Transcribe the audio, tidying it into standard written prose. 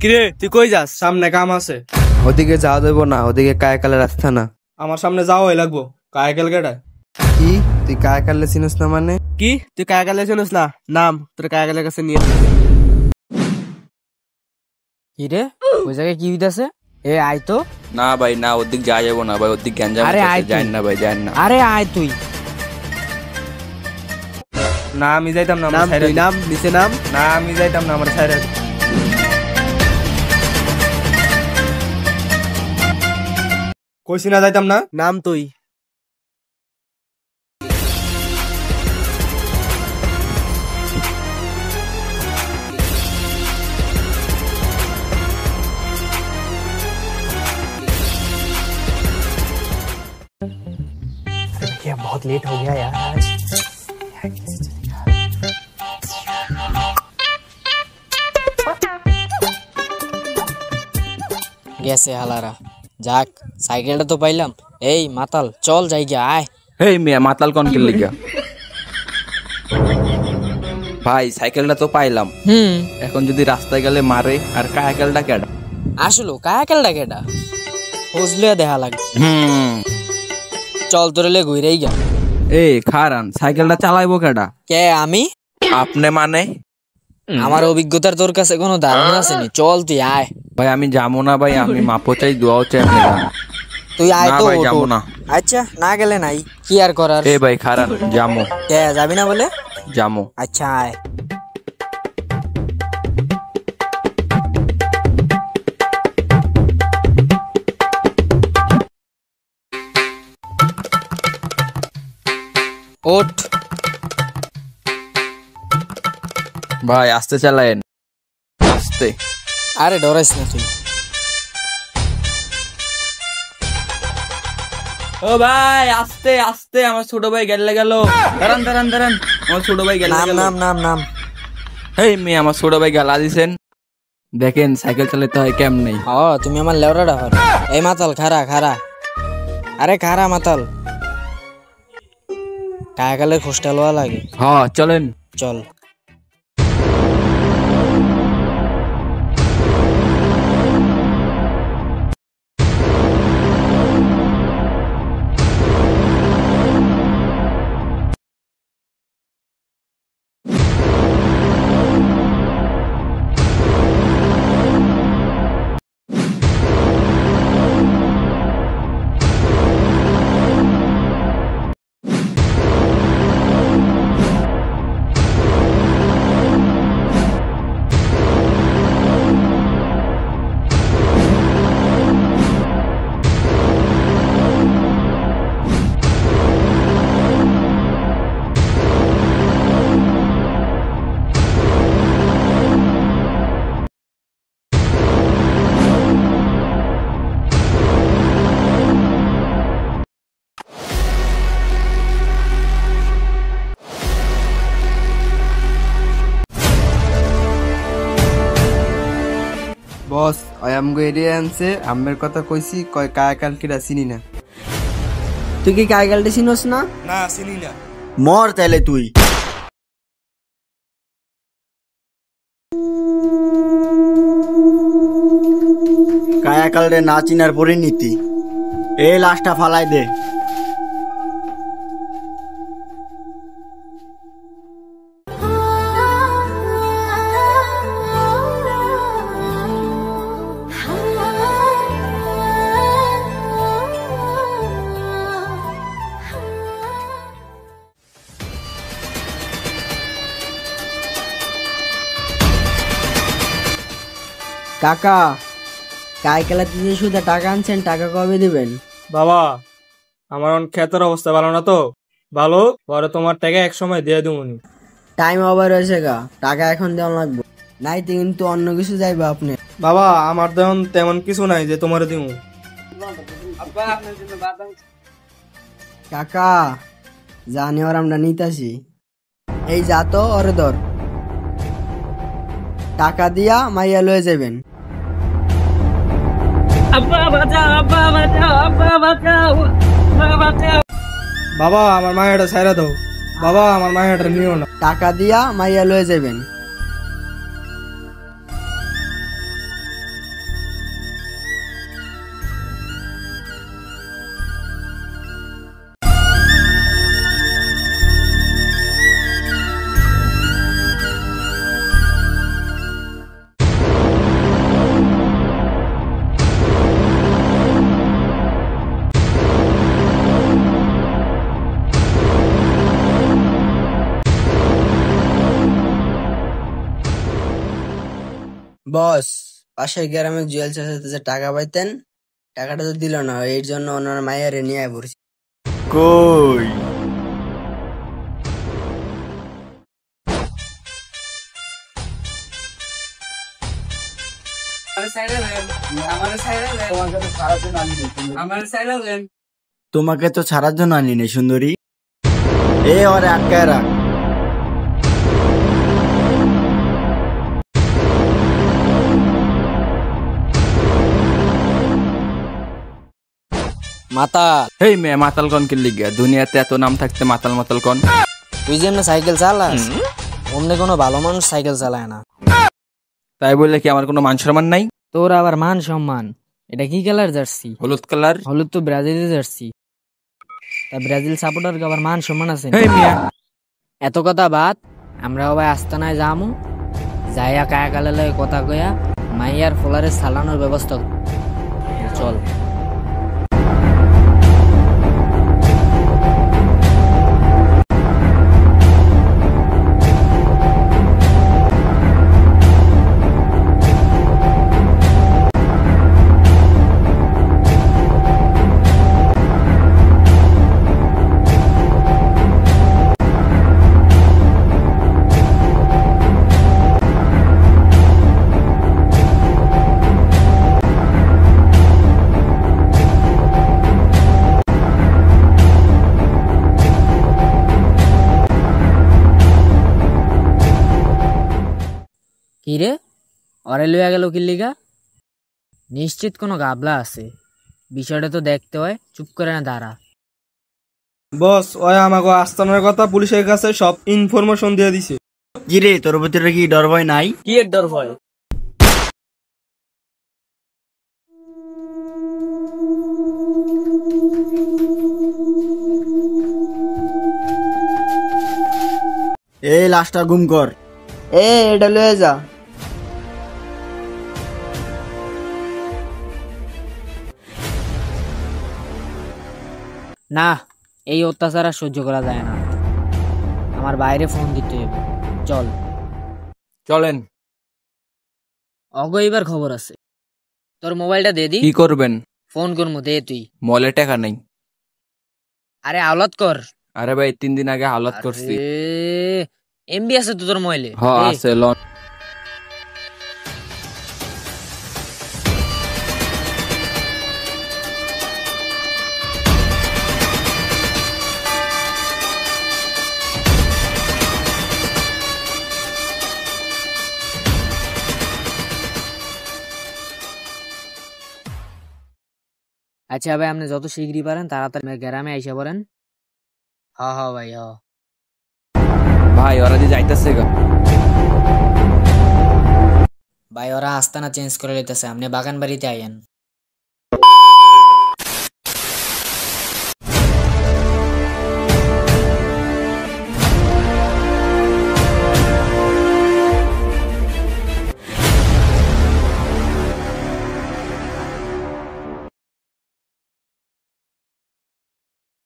কিরে তুই কই যাস? সামনে কাম আছে। ওদিকে যাওয়া দেবো না, ওদিকে কায়াকালের রাস্তা না। আমার সামনে যাওয়াই লাগবো। কায়াকাল কেটায়? কি তুই কায়াকালে চিনিস না মানে? কি তুই কায়াকালে শুনিস না? নাম তোর কায়াকালের কাছে নিয়ে। কি রে ওই জায়গায় কি হইতাছে? এ আয় তো। না ভাই না, ওদিক যাওয়া যাবো না ভাই, ওদিক গ্যাঞ্জাম যাই না ভাই, যাই না। আরে আয় তুই। না আমি যাইতাম না। নাম তুই নাম নিচে নাম। না আমি যাইতাম না, আমার ছাইরা কইছি না যাইতাম না। নাম তুই। बहुत लेट हो गया यार आज। গেছে হালারা। যাক সাইকেলটা তো পাইলাম। এই মাতাল চল যাই গিয়া আয়। হেই মিয়া মাতাল কোন কে লিগা? ভাই সাইকেলটা তো পাইলাম, এখন যদি রাস্তায় গেলে মারে আর কায়াকালটা কেডা? আসলো কায়াকালটা কেডা বুঝলে দেখা লাগে। চল তোরে লে ঘুরেই গা। এই খারান সাইকেলটা চালাইবো কেডা? কে আমি? আপনি মানে? আমার অভিজ্ঞতার তোর কাছে কোনো ধারণা আছে নি? চল তুই আয়। ভাই আমি যাবো না ভাই, আমি মাপো চাই দোয়াও চাই, আপনি যান। তুই আয় তো। ভাই যাবো না। আচ্ছা না গেলে নাই, কি আর করার। এ ভাই খারান যামো। কে যাবি না বলে? যামো। আচ্ছা আয়। ওঠ। ভাই আস্তে চালায়েন, আস্তে। আরে ডরাইস না তুই। ও ভাই আস্তে আস্তে, আমার ছোট ভাই গেলে গেল। দাঁড়ান দাঁড়ান দাঁড়ান, আমার ছোট ভাই গেলে গেল। নাম নাম নাম। হেই মেয়ে আমার ছোট ভাই গালা দিছেন, দেখেন সাইকেল চালাতে হয় কেমনে। ও তুমি আমার লেওরা ডাফার। এই মাতাল খারা খারা। আরে খারা মাতাল। কায়াকালের খোঁজটা লওয়া লাগে। হ্যাঁ চলেন। চল। বস ওই আমগো এরিয়া আনছে, আমের কথা কইছি, কয় কায়াকাল কিরা চিনি না। তুই কি কায়াকালটা চিনোস না? না চিনি না। মর তাইলে তুই। কায়াকাল রে না চিনার পরিণীতি। এই লাশটা ফালাই দে। কাকা কাইকালা দিতে শুধু টাকা আনছেন, টাকা কবে দিবেন? বাবা আমার ক্ষেতের অবস্থা ভালো না তো, ভালো পরে তোমার টাকা এক সময় দিয়ে দিবনি। টাইম ওভার হয়েছে গা, টাকা এখন দেওয়া লাগবে, নাইতে কিন্তু অন্য কিছু যাইবে আপনি। বাবা আমার তেমন তেমন কিছু নাই যে তোমার দিব। কাকা জানি ওর আমরা নিতাছি। এই যা তো ওরে ধর, টাকা দিয়া মাইয়া লয়ে যাবেন। বাবা আমার মায়েরটা ছাইরা দাও, বাবা আমার মায়েরটা নিও না। টাকা দিয়া মাইয়া লয়ে যাবেন। বস, পাশের গ্রামে জুয়েল চাচাতে যে টাকা পাইতেন, টাকাটা তো দিল না, এর জন্য ওনার মায়ের নিয়ে পড়ছি। কই? তোমাকে তো ছাড়ার জন্য আনি নি সুন্দরী। এ ওরে আটকায় রাখ। মাতাল, হেই মেয়ে, মাতাল কন কি লিগা? দুনিয়াতে এত নাম থাকতে মাতাল মাতাল কন? তুই যেমনি সাইকেল চালাস অমনি কোনো ভালো মানুষ সাইকেল চালায় না। তাই বললে কি আমার কোনো মান সম্মান নাই? তোর আবার মান সম্মান? এটা কি কালার জার্সি? হলুদ কালার। হলুদ তো ব্রাজিলের জার্সি। তা ব্রাজিল সাপোর্টার আবার মান সম্মান আছে? হেই মিয়া, এত কথা বাদ, আমরা সবাই আস্তানায় যামু, যাইয়া কায়া কালে কথা কয়া মাইয়ার ফোলারে সালানোর ব্যবস্থা কর। চল। কিরে, অরে লইয়া গেল কি লিগা? নিশ্চিত কোনো গাবলা আছে, বিষয়টা তো দেখতে হয়। চুপ করে না দাঁড়া। বস, ওই আমাকে আস্তানার কথা পুলিশের কাছে সব ইনফরমেশন দিয়ে দিছে। কিরে, তোর ভিতরে কি ডর ভয় নাই? কি এর ডর ভয়? এই লাশটা গুম কর। এটা লয়ে যা। না, এই অত্যাচার আর সহ্য করা যায় না। আমার বাইরে ফোন দিতে হবে। চল। চলেন। অগ এবার খবর আছে। তোর মোবাইলটা দে দি। কি করবেন? ফোন করবো, দে তুই। মলে টাকা নাই। আরে আওলাদ কর। আরে ভাই, 3 দিন আগে হালত করছি। এমবি আছে তো তোর মোবাইলে? হ্যাঁ আছে, লন। আচ্ছা ভাই, আপনি যত শীঘ্রই পারেন তাড়াতাড়ি গ্রামে আইসা পড়েন। হ্যাঁ হ্যাঁ ভাই, হ্যাঁ ভাই, ওরা দিয়ে যাইতেছে গা। ভাই, ওরা আস্তানা চেঞ্জ করে নিতেছে, আপনি বাগান বাড়িতে আইয়েন।